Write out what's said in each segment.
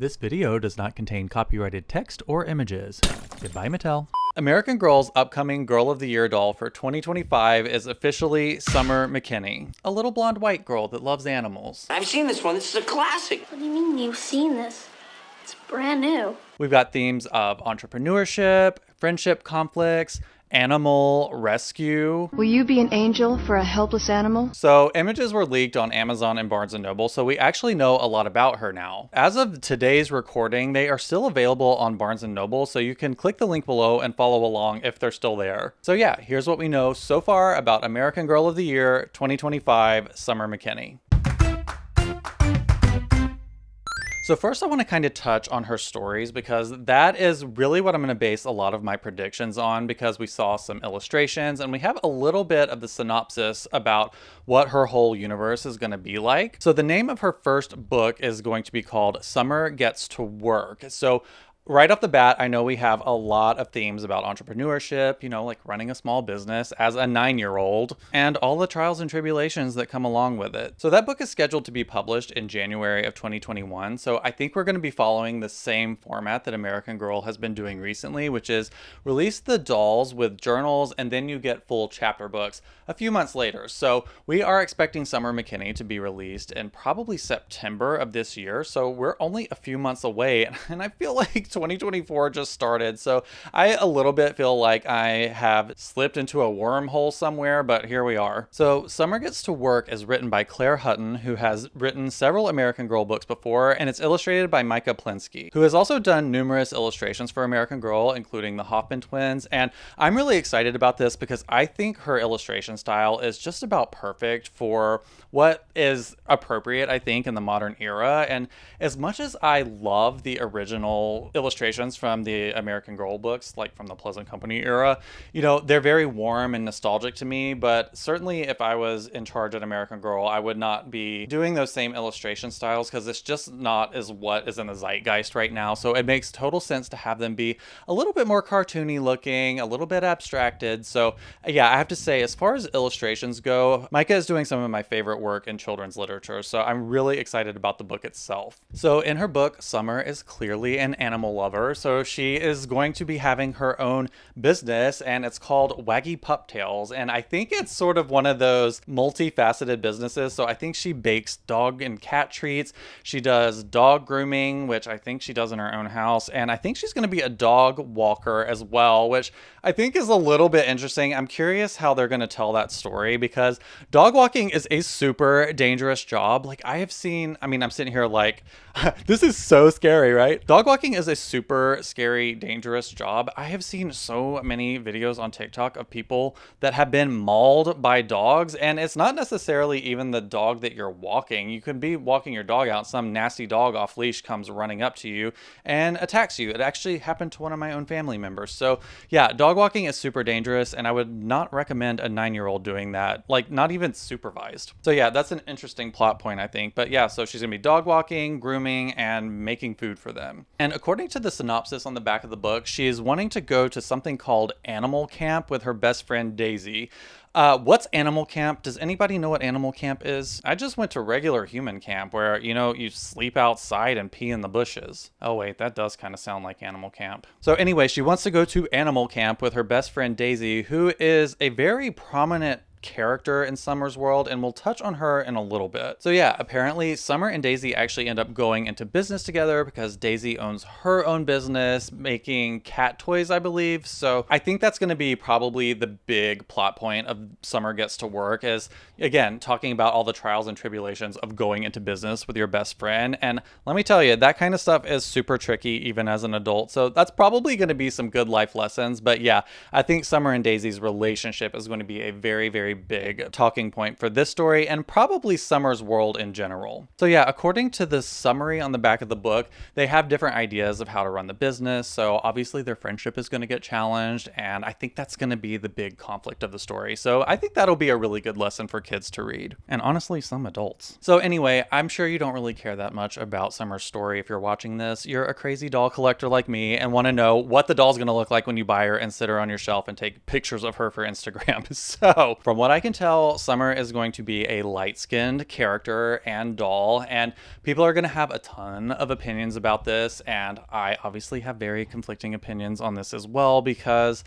This video does not contain copyrighted text or images. Goodbye, Mattel. American Girl's upcoming Girl of the Year doll for 2025 is officially Summer McKinny, a little blonde white girl that loves animals. I've seen this one. This is a classic. What do you mean you've seen this? It's brand new. We've got themes of entrepreneurship, friendship conflicts, animal rescue. Will you be an angel for a helpless animal? So images were leaked on Amazon and Barnes & Noble, so we actually know a lot about her now. As of today's recording, they are still available on Barnes & Noble, so you can click the link below and follow along if they're still there. So yeah, here's what we know so far about American Girl of the Year 2025, Summer McKinny. So first I want to kind of touch on her stories because that is really what I'm going to base a lot of my predictions on, because we saw some illustrations and we have a little bit of the synopsis about what her whole universe is going to be like. So the name of her first book is going to be called Summer Gets to Work. So right off the bat, I know we have a lot of themes about entrepreneurship, like running a small business as a 9-year-old, and all the trials and tribulations that come along with it. So that book is scheduled to be published in January of 2021. So I think we're going to be following the same format that American Girl has been doing recently, which is release the dolls with journals, and then you get full chapter books a few months later. So we are expecting Summer McKinny to be released in probably September of this year. So we're only a few months away, and I feel like 2024 just started, so I a little bit feel like I have slipped into a wormhole somewhere, but here we are. So Summer Gets to Work is written by Claire Hutton, who has written several American Girl books before, and it's illustrated by Micah Plinsky, who has also done numerous illustrations for American Girl, including the Hoffman twins. And I'm really excited about this because I think her illustration style is just about perfect for what is appropriate, I think, in the modern era. And as much as I love the original illustrations from the American Girl books, like from the Pleasant Company era, they're very warm and nostalgic to me, but certainly if I was in charge at American Girl, I would not be doing those same illustration styles because it's just not as what is in the zeitgeist right now. So it makes total sense to have them be a little bit more cartoony looking, a little bit abstracted. So yeah, I have to say, as far as illustrations go, Micah is doing some of my favorite work in children's literature, so I'm really excited about the book itself. So in her book, Summer is clearly an animal lover, so she is going to be having her own business, and it's called Waggy Pup Tales, and I think it's sort of one of those multifaceted businesses. So I think she bakes dog and cat treats, she does dog grooming, which I think she does in her own house, and I think she's going to be a dog walker as well, which I think is a little bit interesting. I'm curious how they're going to tell that story, because dog walking is a super dangerous job. Like I'm sitting here like, this is so scary, right? Dog walking is a super scary, dangerous job. I have seen so many videos on TikTok of people that have been mauled by dogs, and it's not necessarily even the dog that you're walking. You could be walking your dog out, some nasty dog off leash comes running up to you and attacks you. It actually happened to one of my own family members. So yeah, dog walking is super dangerous, and I would not recommend a 9-year-old doing that, like not even supervised. So yeah, that's an interesting plot point, I think. But yeah, so she's gonna be dog walking, grooming, and making food for them. And according to the synopsis on the back of the book, she is wanting to go to something called Animal Camp with her best friend Daisy. What's Animal Camp? Does anybody know what Animal Camp is? I just went to regular human camp where, you sleep outside and pee in the bushes. Oh wait, that does kind of sound like Animal Camp. So anyway, she wants to go to Animal Camp with her best friend Daisy, who is a very prominent character in Summer's world, and we'll touch on her in a little bit. So yeah, apparently Summer and Daisy actually end up going into business together because Daisy owns her own business making cat toys, I believe. So I think that's going to be probably the big plot point of Summer Gets to Work, is again talking about all the trials and tribulations of going into business with your best friend. And let me tell you, that kind of stuff is super tricky even as an adult. So that's probably going to be some good life lessons. But yeah, I think Summer and Daisy's relationship is going to be a very, very big talking point for this story, and probably Summer's world in general. So yeah, according to the summary on the back of the book, they have different ideas of how to run the business. So obviously their friendship is going to get challenged, and I think that's going to be the big conflict of the story. So I think that'll be a really good lesson for kids to read, and honestly some adults. So anyway, I'm sure you don't really care that much about Summer's story if you're watching this. You're a crazy doll collector like me and want to know what the doll's going to look like when you buy her and sit her on your shelf and take pictures of her for Instagram. So from what I can tell, Summer is going to be a light-skinned character and doll, and people are going to have a ton of opinions about this, and I obviously have very conflicting opinions on this as well, because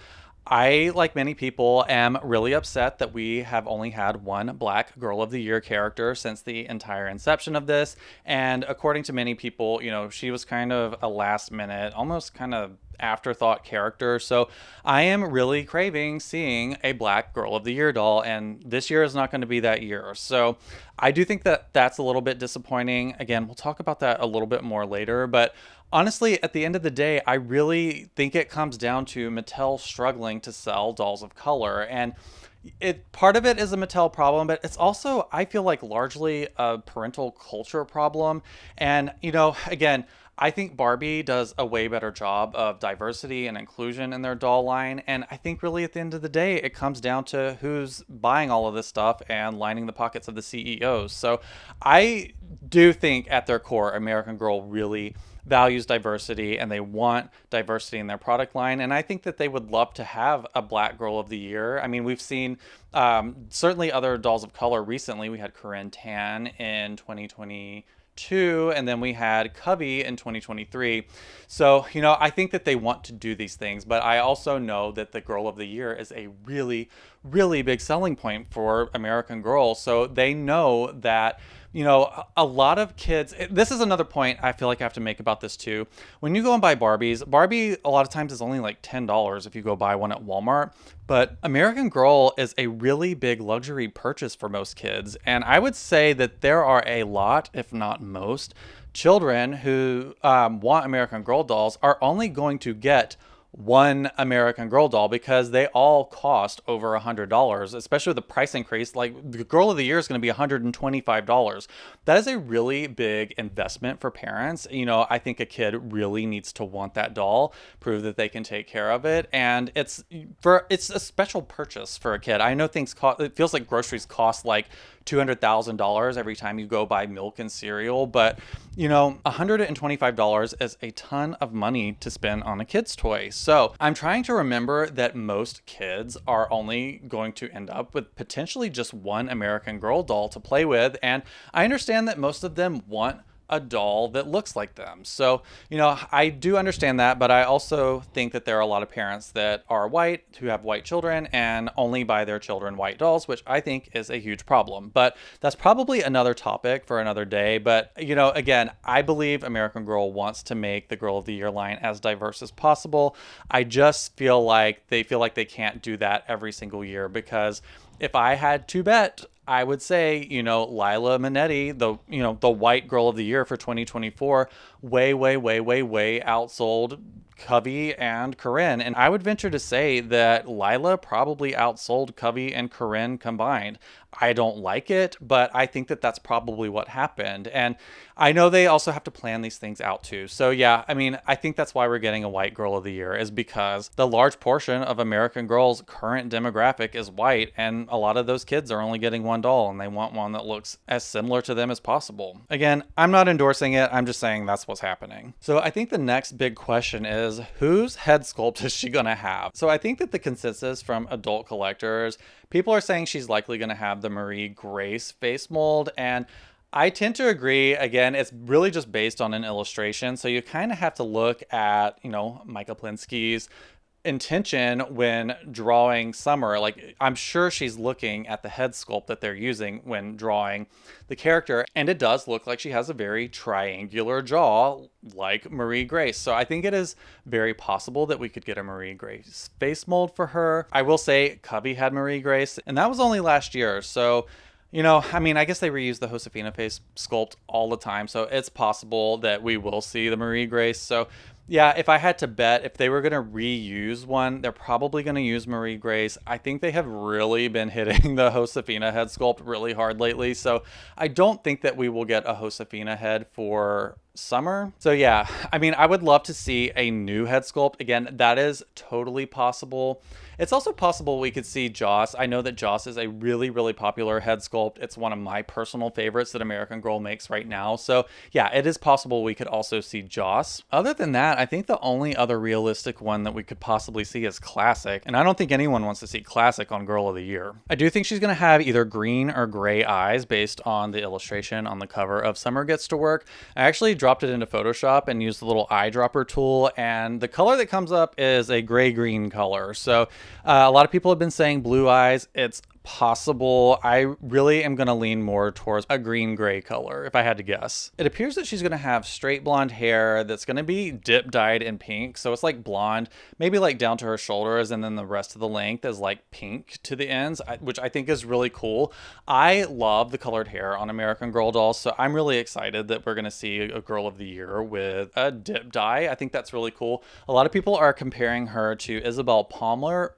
I, like many people, am really upset that we have only had one Black Girl of the Year character since the entire inception of this. And according to many people, she was kind of a last minute, almost kind of afterthought character. So I am really craving seeing a Black Girl of the Year doll, and this year is not going to be that year. So I do think that that's a little bit disappointing. Again, we'll talk about that a little bit more later, but honestly, at the end of the day, I really think it comes down to Mattel struggling to sell dolls of color. And part of it is a Mattel problem, but it's also, I feel like, largely a parental culture problem. And, again, I think Barbie does a way better job of diversity and inclusion in their doll line. And I think really at the end of the day, it comes down to who's buying all of this stuff and lining the pockets of the CEOs. So I do think at their core, American Girl really values diversity, and they want diversity in their product line. And I think that they would love to have a Black Girl of the Year. I mean, we've seen certainly other dolls of color recently. We had Corinne Tan in 2022, and then we had Covey in 2023. So, I think that they want to do these things, but I also know that the Girl of the Year is a really, really big selling point for American Girl. So they know that a lot of kids, this is another point I feel like I have to make about this too. When you go and buy Barbies, Barbie a lot of times is only like $10 if you go buy one at Walmart. But American Girl is a really big luxury purchase for most kids. And I would say that there are a lot, if not most, children who want American Girl dolls are only going to get one American Girl doll because they all cost over $100, especially with the price increase. Like, the Girl of the Year is going to be $125. That is a really big investment for parents. I think a kid really needs to want that doll, prove that they can take care of it, and it's a special purchase for a kid. I know things cost, it feels like groceries cost like $200,000 every time you go buy milk and cereal, but $125 is a ton of money to spend on a kid's toy. So I'm trying to remember that most kids are only going to end up with potentially just one American Girl doll to play with, and I understand that most of them want a doll that looks like them. So, I do understand that, but I also think that there are a lot of parents that are white who have white children and only buy their children white dolls, which I think is a huge problem. But that's probably another topic for another day. But, again, I believe American Girl wants to make the Girl of the Year line as diverse as possible. I just feel like they can't do that every single year, because if I had to bet, I would say, Lila Minetti, the white Girl of the Year for 2024, way, way, way, way, way outsold Covey and Corinne. And I would venture to say that Lila probably outsold Covey and Corinne combined. I don't like it, but I think that that's probably what happened. And I know they also have to plan these things out too. So yeah, I think that's why we're getting a white Girl of the Year, is because the large portion of American Girl's current demographic is white, and a lot of those kids are only getting one doll, and they want one that looks as similar to them as possible. Again, I'm not endorsing it. I'm just saying that's what's happening. So I think the next big question is, whose head sculpt is she going to have? So I think that the consensus from adult collectors, people are saying she's likely going to have the Marie Grace face mold, and I tend to agree. Again, it's really just based on an illustration, so you kind of have to look at, Micah Plinsky's intention when drawing Summer. Like, I'm sure she's looking at the head sculpt that they're using when drawing the character, and it does look like she has a very triangular jaw like Marie Grace. So I think it is very possible that we could get a Marie Grace face mold for her. I will say Cubby had Marie Grace, and that was only last year. So I guess they reuse the Josefina face sculpt all the time, so it's possible that we will see the Marie Grace. So yeah, if I had to bet, if they were going to reuse one, they're probably going to use Marie Grace. I think they have really been hitting the Josefina head sculpt really hard lately, so I don't think that we will get a Josefina head for summer. So yeah, I mean, I would love to see a new head sculpt. Again, that is totally possible. It's also possible we could see Joss. I know that Joss is a really, really popular head sculpt. It's one of my personal favorites that American Girl makes right now. So yeah, it is possible we could also see Joss. Other than that, I think the only other realistic one that we could possibly see is Classic. And I don't think anyone wants to see Classic on Girl of the Year. I do think she's going to have either green or gray eyes based on the illustration on the cover of Summer Gets to Work. I actually dropped it into Photoshop and used the little eyedropper tool, and the color that comes up is a gray-green color. So a lot of people have been saying blue eyes. It's possible. I really am going to lean more towards a green-gray color, if I had to guess. It appears that she's going to have straight blonde hair that's going to be dip dyed in pink. So it's like blonde, maybe like down to her shoulders, and then the rest of the length is like pink to the ends, which I think is really cool. I love the colored hair on American Girl dolls, so I'm really excited that we're going to see a Girl of the Year with a dip dye. I think that's really cool. A lot of people are comparing her to Isabel Palmer.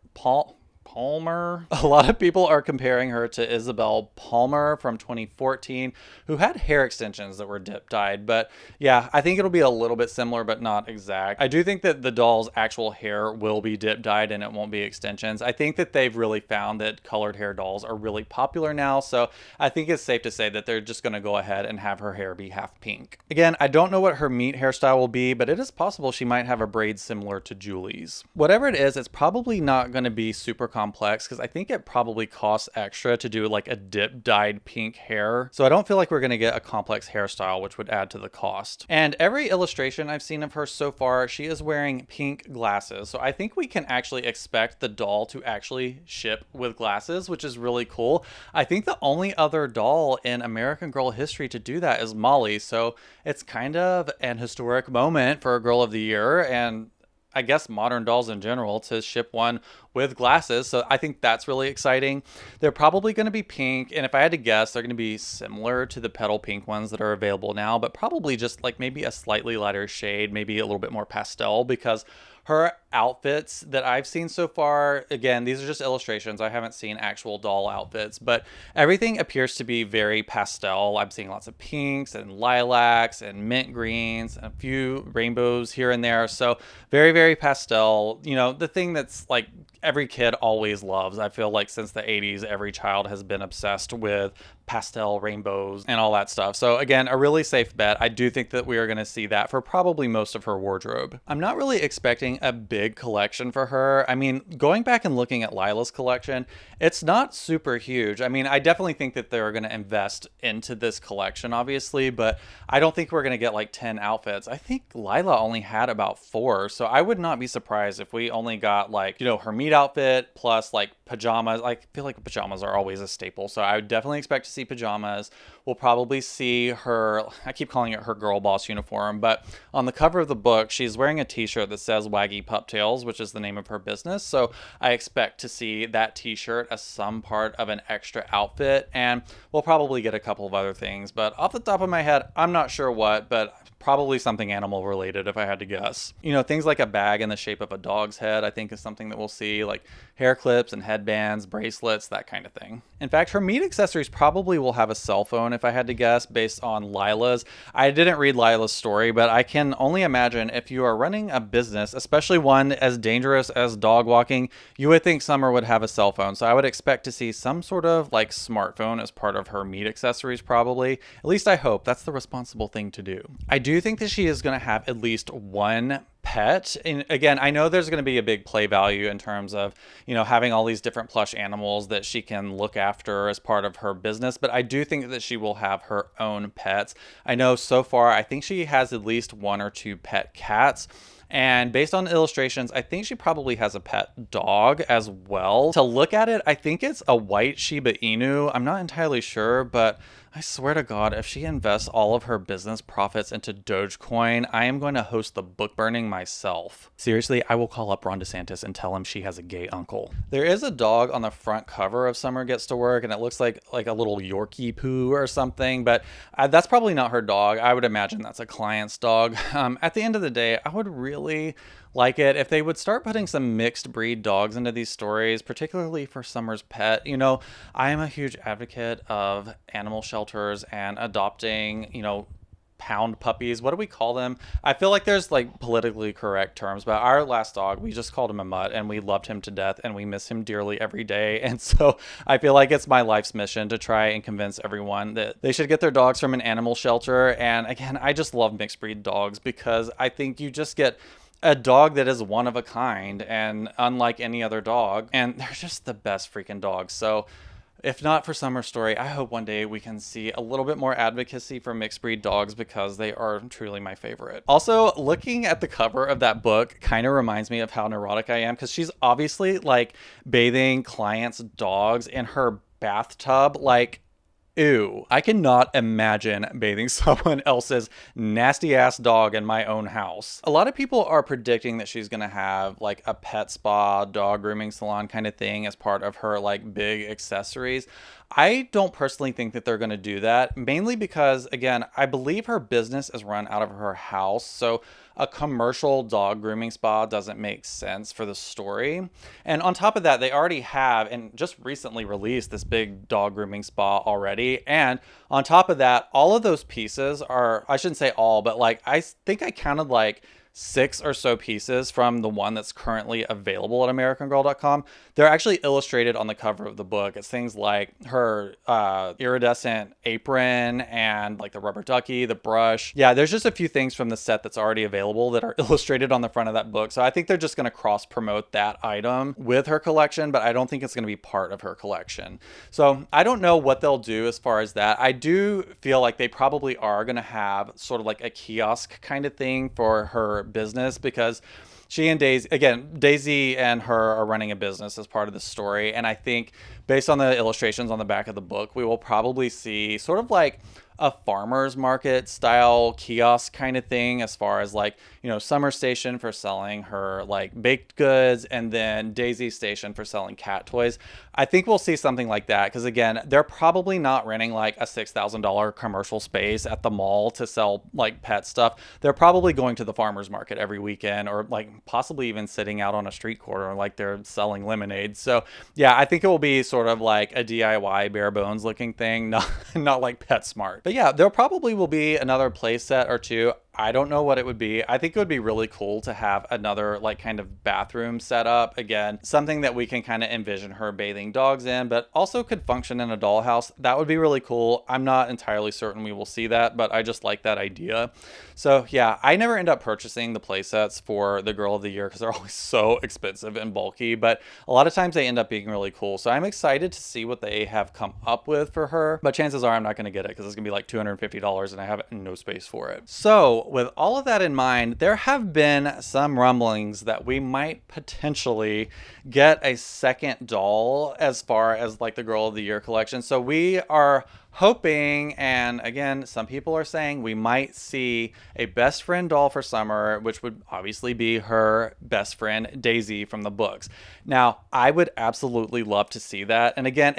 A lot of people are comparing her to Isabel Palmer from 2014, who had hair extensions that were dip dyed. But yeah, I think it'll be a little bit similar, but not exact. I do think that the doll's actual hair will be dip dyed and it won't be extensions. I think that they've really found that colored hair dolls are really popular now. So I think it's safe to say that they're just going to go ahead and have her hair be half pink. Again, I don't know what her meat hairstyle will be, but it is possible she might have a braid similar to Julie's. Whatever it is, it's probably not going to be super complex because I think it probably costs extra to do like a dip dyed pink hair. So I don't feel like we're going to get a complex hairstyle, which would add to the cost. And every illustration I've seen of her so far, she is wearing pink glasses. So I think we can actually expect the doll to actually ship with glasses, which is really cool. I think the only other doll in American Girl history to do that is Molly. So it's kind of an historic moment for a Girl of the Year, and I guess modern dolls in general, to ship one with glasses. So I think that's really exciting. They're probably going to be pink, and if I had to guess, they're going to be similar to the petal pink ones that are available now, but probably just like maybe a slightly lighter shade, maybe a little bit more pastel, because her outfits that I've seen so far, again, these are just illustrations. I haven't seen actual doll outfits, but everything appears to be very pastel. I'm seeing lots of pinks and lilacs and mint greens, and a few rainbows here and there. So very, very pastel. You know, the thing that's like every kid always loves. I feel like since the 80s, every child has been obsessed with pastel rainbows and all that stuff. So again, a really safe bet. I do think that we are going to see that for probably most of her wardrobe. I'm not really expecting a big collection for her. I mean, going back and looking at Lila's collection, it's not super huge. I mean, I definitely think that they're going to invest into this collection, obviously, but I don't think we're going to get like 10 outfits. I think Lila only had about 4. So I would not be surprised if we only got like, you know, her meat outfit plus like pajamas. I feel like pajamas are always a staple. So I would definitely expect to see pajamas. We'll probably see her, I keep calling it her girl boss uniform, but on the cover of the book, she's wearing a t-shirt that says Waggy Pup Tails, which is the name of her business. So I expect to see that t-shirt as some part of an extra outfit, and we'll probably get a couple of other things, but off the top of my head, I'm not sure what, but probably something animal related if I had to guess. You know, things like a bag in the shape of a dog's head, I think is something that we'll see, like hair clips and headbands, bracelets, that kind of thing. In fact, her meat accessories probably will have a cell phone if I had to guess based on Lila's. I didn't read Lila's story, but I can only imagine if you are running a business, especially one as dangerous as dog walking, you would think Summer would have a cell phone. So I would expect to see some sort of like smartphone as part of her meat accessories probably. At least I hope. That's the responsible thing to do. I do think that she is going to have at least one pet. And again, I know there's going to be a big play value in terms of, you know, having all these different plush animals that she can look after as part of her business, but I do think that she will have her own pets. I know so far, I think she has at least 1 or 2 pet cats. And based on illustrations, I think she probably has a pet dog as well. To look at it, I think it's a white Shiba Inu. I'm not entirely sure, but I swear to God, if she invests all of her business profits into Dogecoin, I am going to host the book burning myself. Seriously, I will call up Ron DeSantis and tell him she has a gay uncle. There is a dog on the front cover of Summer Gets to Work, and it looks like a little Yorkie poo or something, but that's probably not her dog. I would imagine that's a client's dog. At the end of the day, I would really like it if they would start putting some mixed breed dogs into these stories, particularly for Summer's pet. You know, I am a huge advocate of animal shelters and adopting, you know, pound puppies. What do we call them? I feel like there's like politically correct terms, but our last dog, we just called him a mutt, and we loved him to death, and we miss him dearly every day. And so I feel like it's my life's mission to try and convince everyone that they should get their dogs from an animal shelter. And again, I just love mixed breed dogs because I think you just get a dog that is one of a kind and unlike any other dog, and they're just the best freaking dogs. So if not for Summer Story, I hope one day we can see a little bit more advocacy for mixed breed dogs because they are truly my favorite. Also, looking at the cover of that book kind of reminds me of how neurotic I am, because she's obviously like bathing clients' dogs in her bathtub. Like, ew, I cannot imagine bathing someone else's nasty ass dog in my own house. A lot of people are predicting that she's gonna have like a pet spa, dog grooming salon kind of thing as part of her like big accessories. I don't personally think that they're going to do that, mainly because, again, I believe her business is run out of her house. So a commercial dog grooming spa doesn't make sense for the story. And on top of that, they already have and just recently released this big dog grooming spa already. And on top of that, all of those pieces are, I shouldn't say all, but like I think I counted like 6 or so pieces from the one that's currently available at AmericanGirl.com. They're actually illustrated on the cover of the book. It's things like her iridescent apron and like the rubber ducky, the brush. Yeah, there's just a few things from the set that's already available that are illustrated on the front of that book. So I think they're just going to cross promote that item with her collection, but I don't think it's going to be part of her collection. So I don't know what they'll do as far as that. I do feel like they probably are going to have sort of like a kiosk kind of thing for her business, because she and Daisy and her are running a business as part of the story. And I think based on the illustrations on the back of the book, we will probably see sort of like a farmer's market style kiosk kind of thing, as far as like, you know, Summer Station for selling her like baked goods, and then Daisy Station for selling cat toys. I think we'll see something like that, because again, they're probably not renting like a $6,000 commercial space at the mall to sell like pet stuff. They're probably going to the farmer's market every weekend, or like possibly even sitting out on a street corner like they're selling lemonade. So yeah, I think it will be sort of like a DIY bare bones looking thing, not like PetSmart. But yeah, there probably will be another play set or two. I don't know what it would be. I think it would be really cool to have another like kind of bathroom set up. Again, something that we can kind of envision her bathing dogs in, but also could function in a dollhouse. That would be really cool. I'm not entirely certain we will see that, but I just like that idea. So yeah, I never end up purchasing the play sets for the Girl of the Year because they're always so expensive and bulky, but a lot of times they end up being really cool. So I'm excited to see what they have come up with for her, but chances are I'm not going to get it because it's going to be like $250 and I have no space for it. So with all of that in mind, there have been some rumblings that we might potentially get a second doll as far as like the Girl of the Year collection. So we are hoping, and again, some people are saying we might see a best friend doll for Summer, which would obviously be her best friend Daisy from the books. Now, I would absolutely love to see that. And again,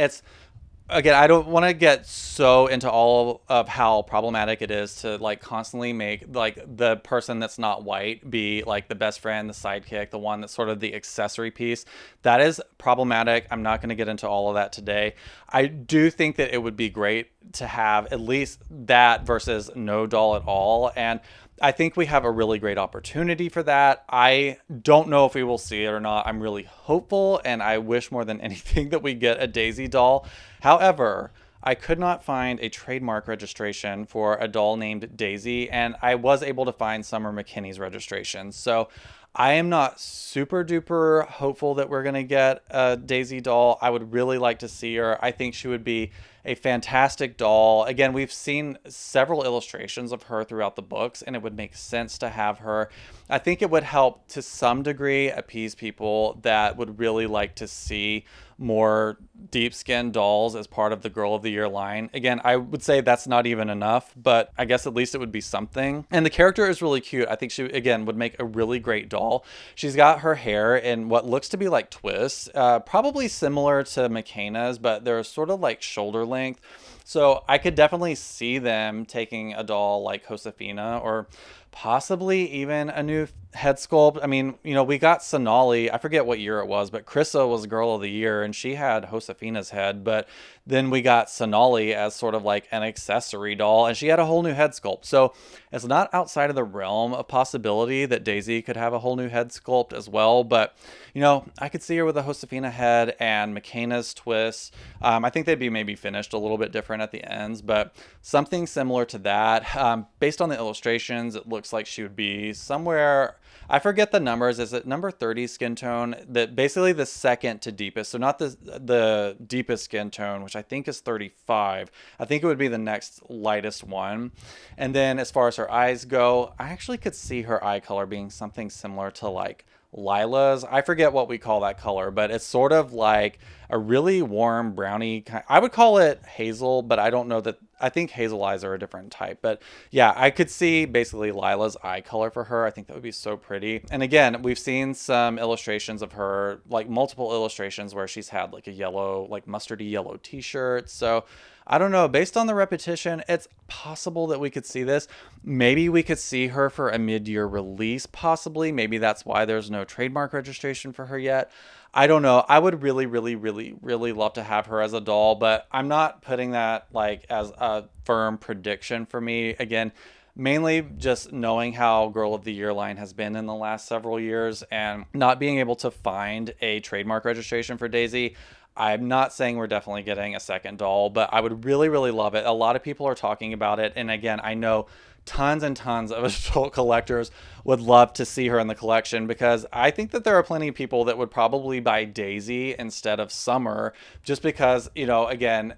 I don't want to get so into all of how problematic it is to like constantly make like the person that's not white be like the best friend, the sidekick, the one that's sort of the accessory piece. That is problematic. I'm not going to get into all of that today. I do think that it would be great to have at least that versus no doll at all. And I think we have a really great opportunity for that. I don't know if we will see it or not. I'm really hopeful, and I wish more than anything that we get a Daisy doll. However, I could not find a trademark registration for a doll named Daisy, and I was able to find Summer McKinney's registration. So I am not super duper hopeful that we're going to get a Daisy doll. I would really like to see her. I think she would be a fantastic doll. Again, we've seen several illustrations of her throughout the books, and it would make sense to have her. I think it would help to some degree appease people that would really like to see more deep skin dolls as part of the Girl of the Year line. Again, I would say that's not even enough, but I guess at least it would be something. And the character is really cute. I think she, again, would make a really great doll. She's got her hair in what looks to be like twists, probably similar to McKenna's, but they're sort of like shoulder length. So I could definitely see them taking a doll like Josefina, or possibly even a new head sculpt. I mean, we got Sonali. I forget what year it was, but Krissa was Girl of the Year and she had Josefina's head. But then we got Sonali as sort of like an accessory doll and she had a whole new head sculpt. So it's not outside of the realm of possibility that Daisy could have a whole new head sculpt as well. But, I could see her with a Josefina head and McKenna's twist. I think they'd be maybe finished a little bit different at the ends, but something similar to that. Based on the illustrations, it looks like she would be somewhere, I forget the numbers. Is it number 30 skin tone? That basically the second to deepest. So not the deepest skin tone, which I think is 35. I think it would be the next lightest one. And then as far as her eyes go, I actually could see her eye color being something similar to like Lila's. I forget what we call that color, but it's sort of like a really warm brownie kind. I would call it hazel, but I don't know that. I think hazel eyes are a different type. But yeah, I could see basically Lila's eye color for her. I think that would be so pretty. And again, we've seen some illustrations of her, like multiple illustrations where she's had like a yellow, like mustardy yellow t-shirt. So I don't know. Based on the repetition, it's possible that we could see this. Maybe we could see her for a mid-year release, possibly. Maybe that's why there's no trademark registration for her yet. I don't know. I would really, really, really, really love to have her as a doll, but I'm not putting that like as a firm prediction for me. Again, mainly just knowing how Girl of the Year line has been in the last several years and not being able to find a trademark registration for Daisy. I'm not saying we're definitely getting a second doll, but I would really, really love it. A lot of people are talking about it. And again, I know tons and tons of adult collectors would love to see her in the collection because I think that there are plenty of people that would probably buy Daisy instead of Summer just because, again,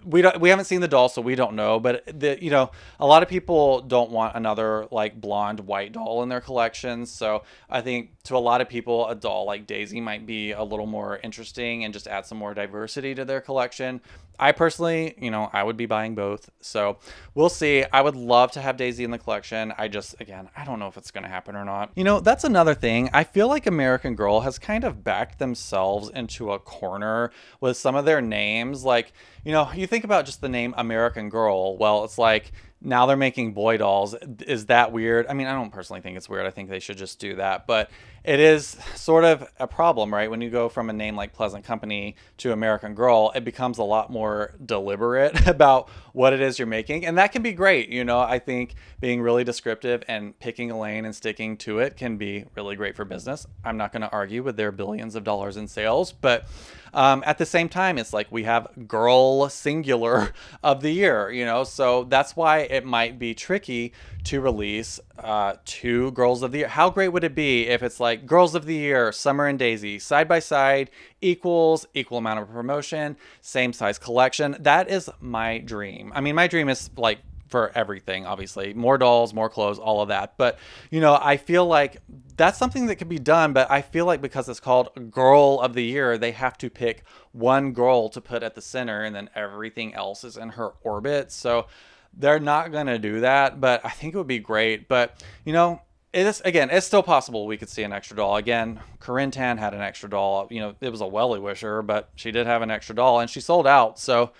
we haven't seen the doll, so we don't know, but a lot of people don't want another like blonde white doll in their collections. So I think to a lot of people, a doll like Daisy might be a little more interesting and just add some more diversity to their collection. I personally, I would be buying both. So we'll see. I would love to have Daisy in the collection. Again, I don't know if it's going to happen or not. That's another thing. I feel like American Girl has kind of backed themselves into a corner with some of their names. Like, you think about just the name American Girl. Well, it's like now they're making boy dolls. Is that weird? I mean, I don't personally think it's weird. I think they should just do that. But it is sort of a problem, right? When you go from a name like Pleasant Company to American Girl, it becomes a lot more deliberate about what it is you're making. And that can be great. I think being really descriptive and picking a lane and sticking to it can be really great for business. I'm not going to argue with their billions of dollars in sales, but at the same time, it's like we have Girl singular of the year, so that's why it might be tricky to release two Girls of the Year. How great would it be if it's like Girls of the Year, Summer and Daisy, side by side, equal amount of promotion, same size collection? That is my dream. I mean, my dream is like for everything, obviously. More dolls, more clothes, all of that. But, I feel like that's something that could be done. But I feel like because it's called Girl of the Year, they have to pick one girl to put at the center and then everything else is in her orbit. So they're not going to do that. But I think it would be great. But, it's still possible we could see an extra doll. Again, Corinne Tan had an extra doll. It was a well-wisher, but she did have an extra doll and she sold out. So,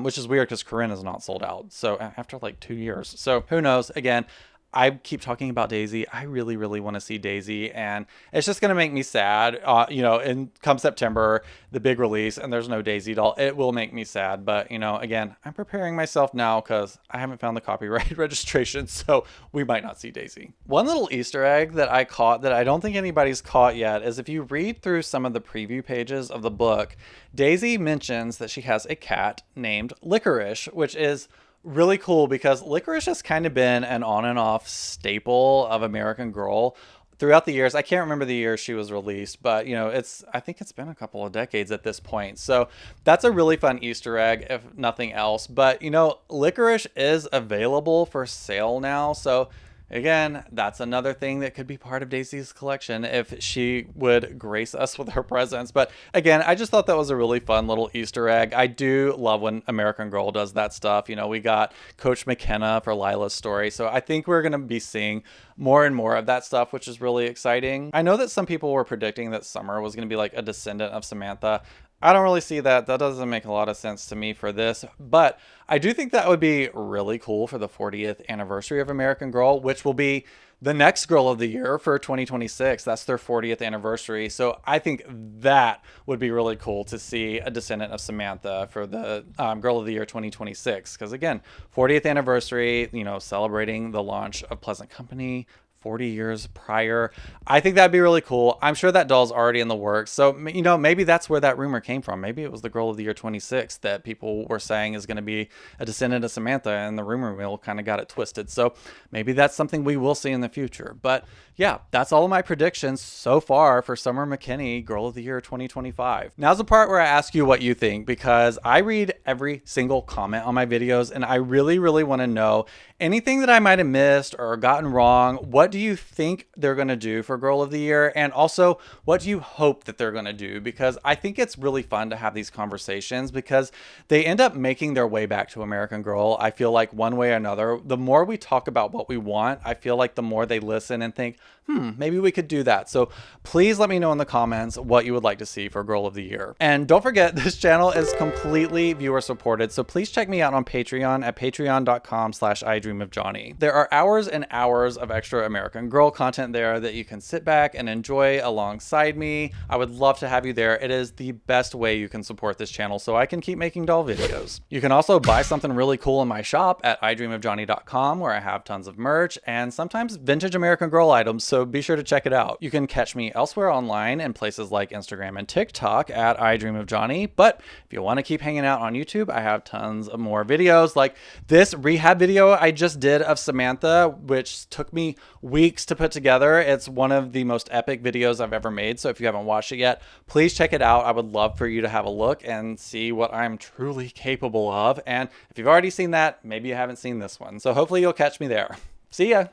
which is weird because Corinne is not sold out. So after like 2 years. So who knows? Again, I keep talking about Daisy. I really, really want to see Daisy, and it's just going to make me sad. And come September, the big release, and there's no Daisy doll. It will make me sad, but again, I'm preparing myself now because I haven't found the copyright registration, so we might not see Daisy. One little Easter egg that I caught that I don't think anybody's caught yet is if you read through some of the preview pages of the book, Daisy mentions that she has a cat named Licorice, which is really cool because Licorice has kind of been an on and off staple of American Girl throughout the years. I can't remember the year she was released, but I think it's been a couple of decades at this point. So that's a really fun Easter egg, if nothing else. But Licorice is available for sale now. So again, that's another thing that could be part of Daisy's collection if she would grace us with her presence. But again, I just thought that was a really fun little Easter egg. I do love when American Girl does that stuff. We got Coach McKenna for Lila's story. So I think we're going to be seeing more and more of that stuff, which is really exciting. I know that some people were predicting that Summer was going to be like a descendant of Samantha. I don't really see that. That doesn't make a lot of sense to me for this, but I do think that would be really cool for the 40th anniversary of American Girl, which will be the next Girl of the Year for 2026. That's their 40th anniversary. So I think that would be really cool to see a descendant of Samantha for the Girl of the Year 2026. Because again, 40th anniversary, you know, celebrating the launch of Pleasant Company, 40 years prior. I think that'd be really cool. I'm sure that doll's already in the works. So, you know, maybe that's where that rumor came from. Maybe it was the Girl of the Year 26 that people were saying is going to be a descendant of Samantha, and the rumor mill kind of got it twisted. So maybe that's something we will see in the future. But yeah, that's all of my predictions so far for Summer McKinney Girl of the Year 2025. Now's the part where I ask you what you think, because I read every single comment on my videos, and I really, really want to know anything that I might have missed or gotten wrong. What do you think they're going to do for Girl of the Year? And also, what do you hope that they're going to do? Because I think it's really fun to have these conversations, because they end up making their way back to American Girl. I feel like one way or another, the more we talk about what we want, I feel like the more they listen and think, maybe we could do that. So please let me know in the comments what you would like to see for Girl of the Year. And don't forget, this channel is completely viewer supported. So please check me out on Patreon at patreon.com/idreamofjohnny. There are hours and hours of extra American Girl content there that you can sit back and enjoy alongside me. I would love to have you there. It is the best way you can support this channel so I can keep making doll videos. You can also buy something really cool in my shop at idreamofjohnny.com, where I have tons of merch and sometimes vintage American Girl items. So be sure to check it out. You can catch me elsewhere online in places like Instagram and TikTok at idreamofjohnny. But if you want to keep hanging out on YouTube, I have tons of more videos, like this rehab video I just did of Samantha, which took me weeks to put together. It's one of the most epic videos I've ever made. So if you haven't watched it yet, please check it out. I would love for you to have a look and see what I'm truly capable of. And if you've already seen that, maybe you haven't seen this one. So hopefully you'll catch me there. See ya.